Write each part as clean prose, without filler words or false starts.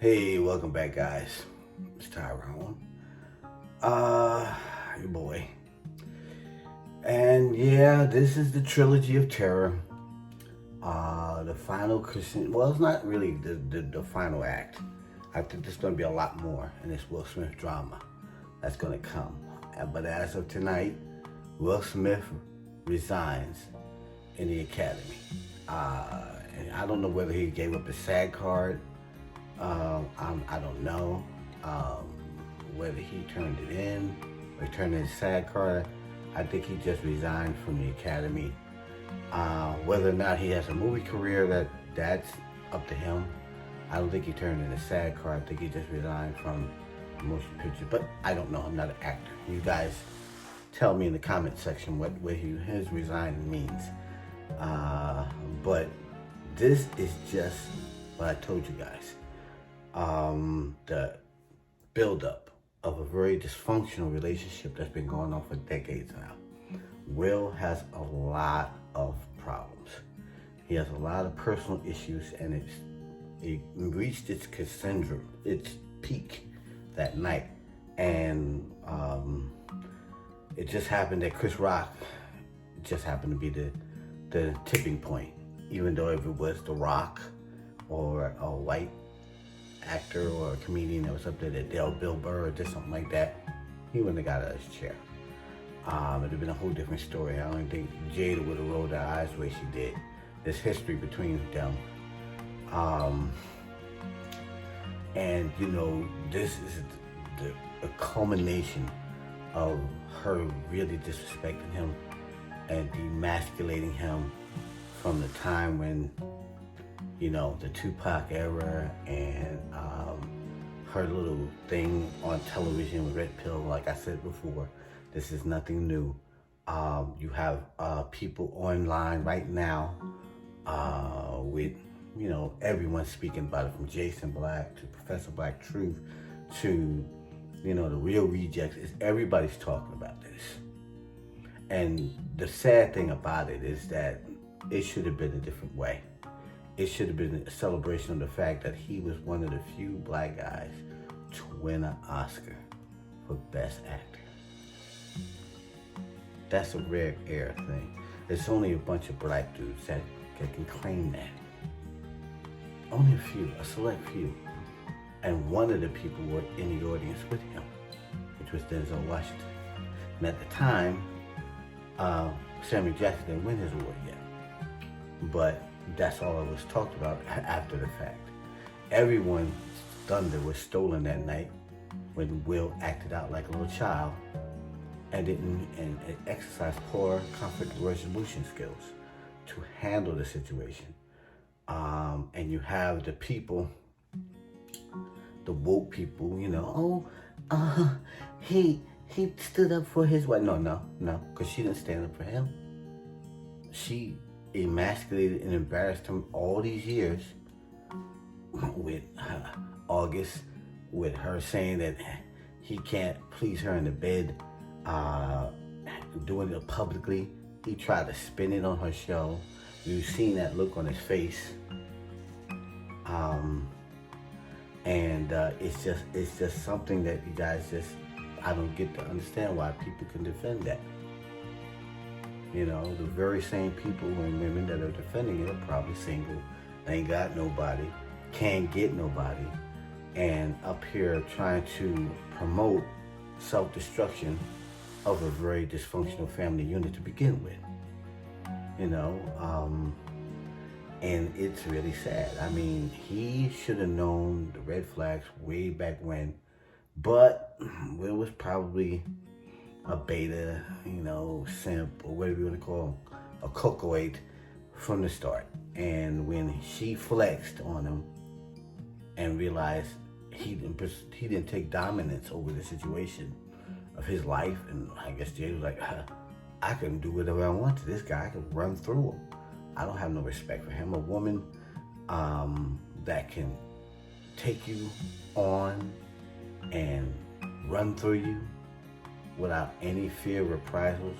Hey, welcome back, guys. It's Tyrone. Your boy. And yeah, this is the trilogy of terror. The final Christian. Well, it's not really the final act. I think there's going to be a lot more in this Will Smith drama that's going to come. But as of tonight, Will Smith resigns in the Academy. And I don't know whether he gave up his SAG card. I don't know whether he turned it in or turned in his SAG card. I think he just resigned from the Academy. Whether or not he has a movie career, that's up to him. I don't think he turned in his SAG card. I think he just resigned from motion picture. But I don't know. I'm not an actor. You guys tell me in the comment section what his resigning means. But this is just what I told you guys. The buildup of a very dysfunctional relationship that's been going on for decades now. Will has a lot of problems. He has a lot of personal issues, and it reached its peak that night. And it just happened that Chris Rock just happened to be the tipping point. Even though if it was The Rock or a white actor or a comedian that was up there, that Bill Burr or just something like that, he wouldn't have got out of his chair. It would have been a whole different story. I don't think Jada would have rolled her eyes the way she did. There's history between them. And you know, this is the culmination of her really disrespecting him and demasculating him from the time when, you know, the Tupac era and her little thing on television with Red Pill. Like I said before, this is nothing new. You have people online right now with, you know, everyone speaking about it, from Jason Black to Professor Black Truth to, you know, the Real Rejects. Everybody's talking about this. And the sad thing about it is that it should have been a different way. It should have been a celebration of the fact that he was one of the few black guys to win an Oscar for Best Actor. That's a rare air thing. There's only a bunch of black dudes that can claim that. Only a few, a select few. And one of the people were in the audience with him, which was Denzel Washington. And at the time, Samuel Jackson didn't win his award yet. But that's all that was talked about after the fact. Everyone's thunder was stolen that night when Will acted out like a little child and exercised poor conflict resolution skills to handle the situation. And you have the people, the woke people, you know, he stood up for his wife. No, because she didn't stand up for him. She emasculated and embarrassed him all these years with August, with her saying that he can't please her in the bed, doing it publicly. He tried to spin it on her show. You've seen that look on his face. And it's just something that you guys I don't get to understand why people can defend that. You know, the very same people and women that are defending it are probably single, ain't got nobody, can't get nobody, and up here trying to promote self-destruction of a very dysfunctional family unit to begin with. You know, and it's really sad. I mean, he should have known the red flags way back when, but Will was probably a beta, you know, simp, or whatever you want to call him, a cocoate from the start. And when she flexed on him and realized he didn't take dominance over the situation of his life, and I guess Jay was like, I can do whatever I want to this guy. I can run through him. I don't have no respect for him. A woman that can take you on and run through you without any fear of reprisals,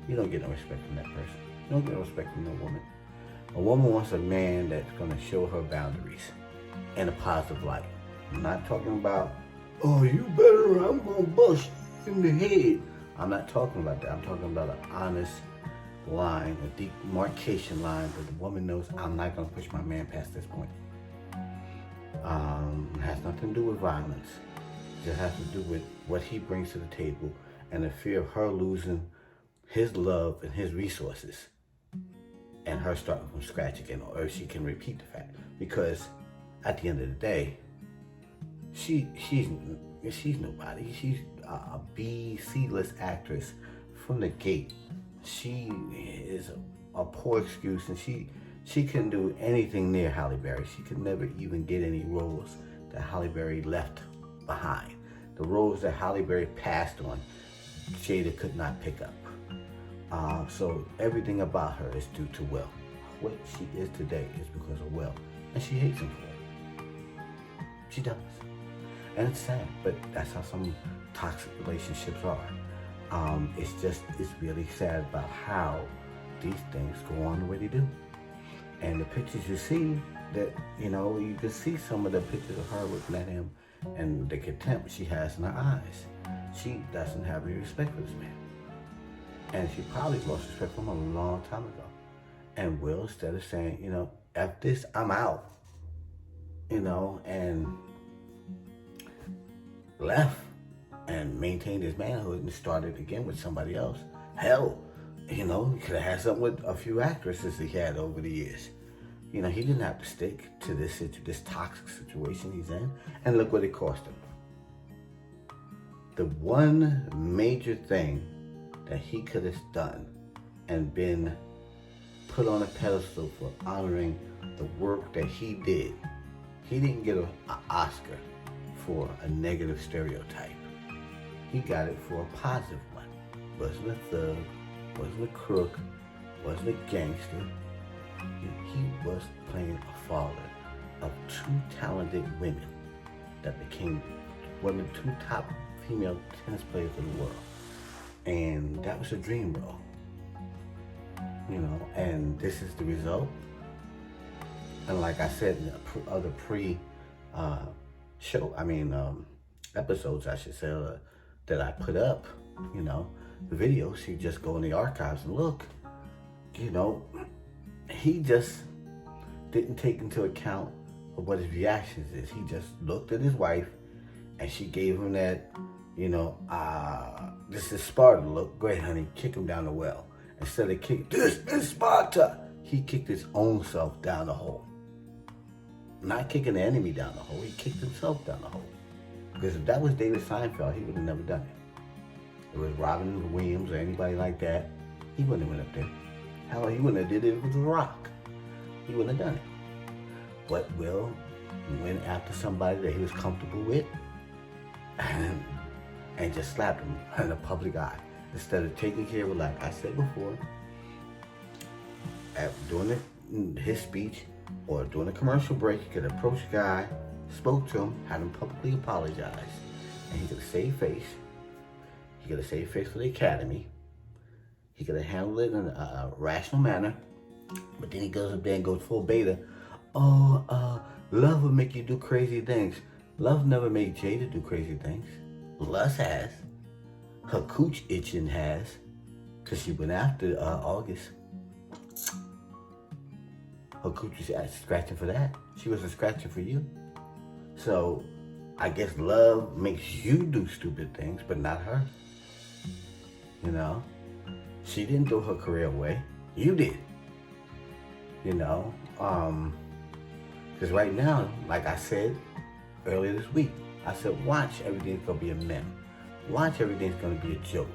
you don't get no respect from that person. You don't get no respect from no woman. A woman wants a man that's going to show her boundaries. in a positive light. I'm not talking about, oh, you better, I'm going to bust you in the head. I'm not talking about that. I'm talking about an honest line, a demarcation line that the woman knows I'm not going to push my man past this point. It has nothing to do with violence. It has to do with what he brings to the table and the fear of her losing his love and his resources and her starting from scratch again, or if she can repeat the fact. Because at the end of the day, she's nobody. She's a B, C-list actress from the gate. She is a poor excuse, and she couldn't do anything near Halle Berry. She could never even get any roles that Halle Berry left behind. The roles that Halle Berry passed on, Jada could not pick up. So everything about her is due to Will. What she is today is because of Will, and she hates him for it. She does, and it's sad, but that's how some toxic relationships are. It's really sad about how these things go on the way they do. And the pictures you see, that, you can see some of the pictures of her looking at him and the contempt she has in her eyes. She doesn't have any respect for this man. And she probably lost respect for him a long time ago. And Will, instead of saying, F this, I'm out, and left and maintained his manhood and started again with somebody else. Hell, he could have had something with a few actresses he had over the years. He didn't have to stick to this toxic situation he's in. And look what it cost him. The one major thing that he could have done and been put on a pedestal for honoring the work that he did, he didn't get an Oscar for a negative stereotype. He got it for a positive one. Wasn't a thug, wasn't a crook, wasn't a gangster. He was playing a father of two talented women that became one of the two top female tennis players in the world. And that was a dream role. And this is the result. And like I said in the other episodes, I should say, that I put up, the videos, you just go in the archives and look, he just didn't take into account of what his reactions is. He just looked at his wife and she gave him that, this is Sparta look. Great, honey, kick him down the well. Instead of kicking, this is Sparta, he kicked his own self down the hole. Not kicking the enemy down the hole, he kicked himself down the hole. Because if that was David Seinfeld, he would have never done it. If it was Robin Williams or anybody like that, he wouldn't have went up there. Hell, he wouldn't have did it if it was a rock. He wouldn't have done it. But Will went after somebody that he was comfortable with and just slapped him in the public eye. Instead of taking care of it, like I said before, during his speech or during a commercial break, he could approach a guy, spoke to him, had him publicly apologize, and he could have saved face. He could have saved face for the Academy. He could have handled it in a rational manner, but then he goes up there and goes full beta. Oh, love will make you do crazy things. Love never made Jada do crazy things. Lust has. Her cooch itching has, because she went after August. Her cooch was scratching for that. She wasn't scratching for you. So, I guess love makes you do stupid things, but not her. She didn't throw her career away. You did. Because right now, like I said earlier this week, I said, watch, everything's going to be a meme. Watch, everything's going to be a joke.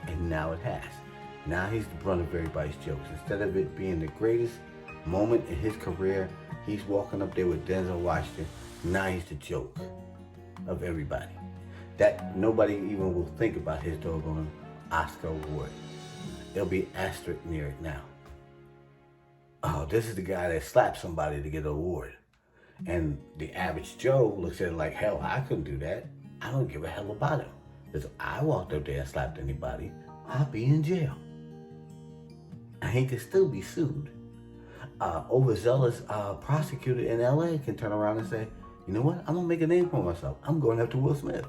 And now it has. Now he's the brunt of everybody's jokes. Instead of it being the greatest moment in his career, he's walking up there with Denzel Washington. Now he's the joke of everybody. That nobody even will think about his doggone Oscar award. There'll be asterisk near it now. Oh, this is the guy that slapped somebody to get an award. And the average Joe looks at it like, hell, I couldn't do that. I don't give a hell about him. Because if I walked up there and slapped anybody, I'd be in jail. And he could still be sued. overzealous prosecutor in LA can turn around and say, you know what, I'm gonna make a name for myself. I'm going after Will Smith.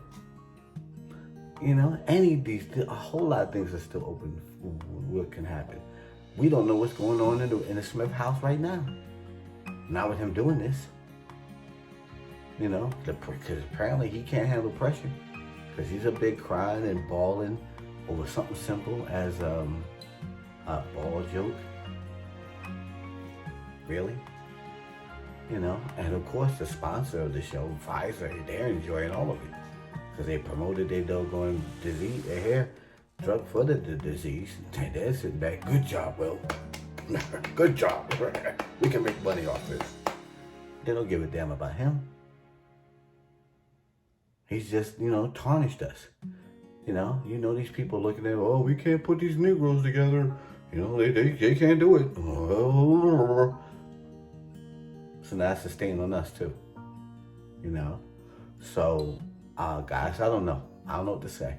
You know, a whole lot of things are still open. What can happen? We don't know what's going on in the Smith house right now. Not with him doing this. You know, because apparently he can't handle pressure. Because he's a big crying and bawling over something simple as a ball joke. Really? You know, and of course the sponsor of the show, Pfizer, they're enjoying all of it. Because they promoted their doggone disease, their hair drug for the disease. And they're sitting back, good job, Will. Good job. We can make money off this. They don't give a damn about him. He's just, you know, tarnished us. You know these people looking at, oh, we can't put these Negroes together. You know, they can't do it. So now it's a stain on us too. You know? So, guys, I don't know. I don't know what to say.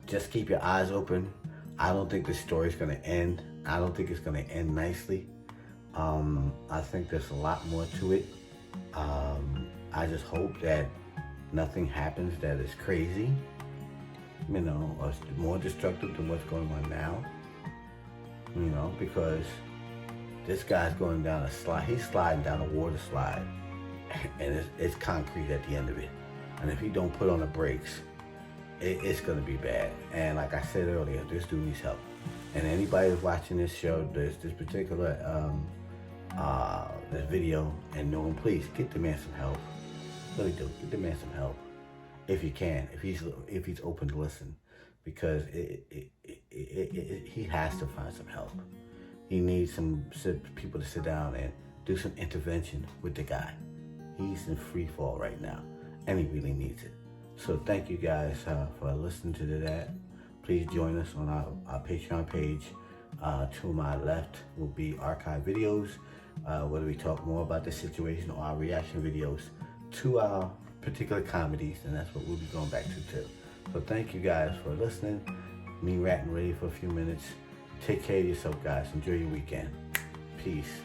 Just keep your eyes open. I don't think the story's going to end. I don't think it's going to end nicely. I think there's a lot more to it. I just hope that nothing happens that is crazy, you know, or more destructive than what's going on now. You know, because this guy's going down a slide. He's sliding down a water slide, and it's concrete at the end of it. And if he don't put on the brakes, it's going to be bad. And like I said earlier, this dude needs help. And anybody who's watching this show, this particular this video, and knowing, please get the man some help. Really do. Get the man some help if you can, if he's open to listen, because he has to find some help. He needs some people to sit down and do some intervention with the guy. He's in free fall right now, and he really needs it. So thank you guys for listening to that. Please join us on our Patreon page. To my left will be archive videos, where we talk more about the situation, or our reaction videos to our particular comedies, and that's what we'll be going back to too. So thank you guys for listening. Me ranting ready for a few minutes. Take care of yourself, guys. Enjoy your weekend. Peace.